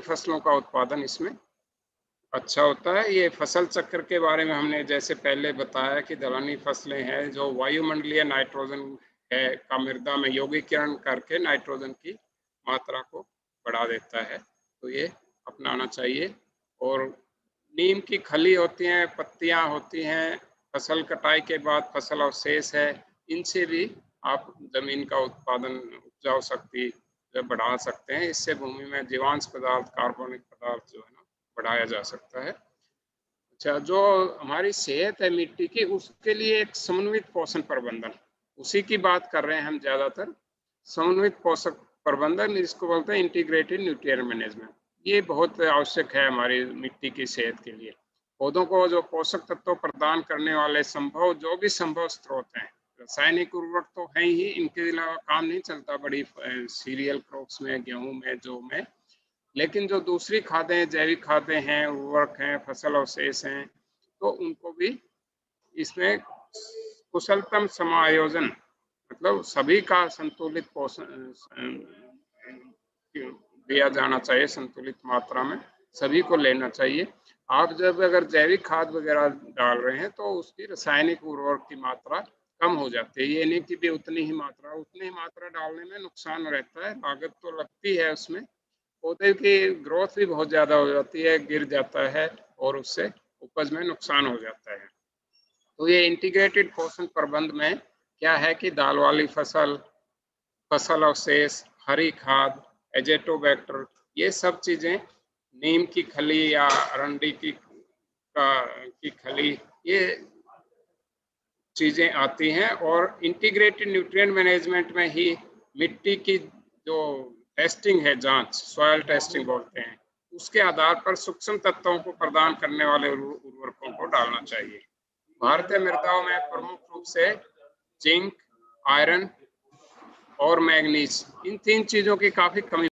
फसलों का उत्पादन इसमें अच्छा होता है। ये फसल चक्र के बारे में हमने जैसे पहले बताया कि दलहनी फसलें हैं जो वायुमंडलीय नाइट्रोजन है का मृदा में यौगिकीकरण करके नाइट्रोजन की मात्रा को बढ़ा देता है, तो ये अपनाना चाहिए। और नीम की खली होती हैं, पत्तियां होती हैं, फसल कटाई के बाद फसल अवशेष है, इनसे भी आप जमीन का उत्पादन उपजाऊ शक्ति जो बढ़ा सकते हैं। इससे भूमि में जीवांश पदार्थ, कार्बनिक पदार्थ जो है ना बढ़ाया जा सकता है। अच्छा, जो हमारी सेहत है मिट्टी की, उसके लिए एक समन्वित पोषण प्रबंधन, उसी की बात कर रहे हैं हम ज़्यादातर। समन्वित पोषक प्रबंधन, इसको बोलते हैं इंटीग्रेटेड न्यूट्रिएंट मैनेजमेंट। ये बहुत आवश्यक है हमारी मिट्टी की सेहत के लिए। पौधों को जो पोषक तत्व प्रदान करने वाले संभव जो भी संभव स्रोत हैं, रासायनिक उर्वरक तो है ही, इनके अलावा काम नहीं चलता बड़ी सीरियल क्रॉप्स में, गेहूं में, जौ में। लेकिन जो दूसरी खादें, जैविक खादें हैं, उर्वरक हैं, फसल अवशेष हैं, तो उनको भी इसमें कुशलतम समायोजन, मतलब सभी का संतुलित पोषण दिया जाना चाहिए, संतुलित मात्रा में सभी को लेना चाहिए। आप जब अगर जैविक खाद वगैरह डाल रहे हैं तो उसकी रासायनिक उर्वरक की मात्रा कम हो जाती है। ये नहीं कि भी उतनी ही मात्रा डालने में नुकसान रहता है, लागत तो लगती है उसमें। पौधे की ग्रोथ भी बहुत ज़्यादा हो जाती है, गिर जाता है और उससे उपज में नुकसान हो जाता है। तो ये इंटीग्रेटेड पोषण प्रबंध में क्या है कि दाल वाली फसल, फसल अवशेष, हरी खाद, एजेटोबैक्टर, ये सब चीज़ें, नीम की खली या अरंडी की खली, ये चीज़ें आती हैं। और इंटीग्रेटेड न्यूट्रिएंट मैनेजमेंट में ही मिट्टी की जो टेस्टिंग है, जांच, सॉइल टेस्टिंग बोलते हैं, उसके आधार पर सूक्ष्म तत्वों को प्रदान करने वाले उर्वरकों को डालना चाहिए। भारतीय मृदाओं में प्रमुख रूप से जिंक, आयरन और मैग्नीज, इन तीन चीज़ों की काफ़ी कमी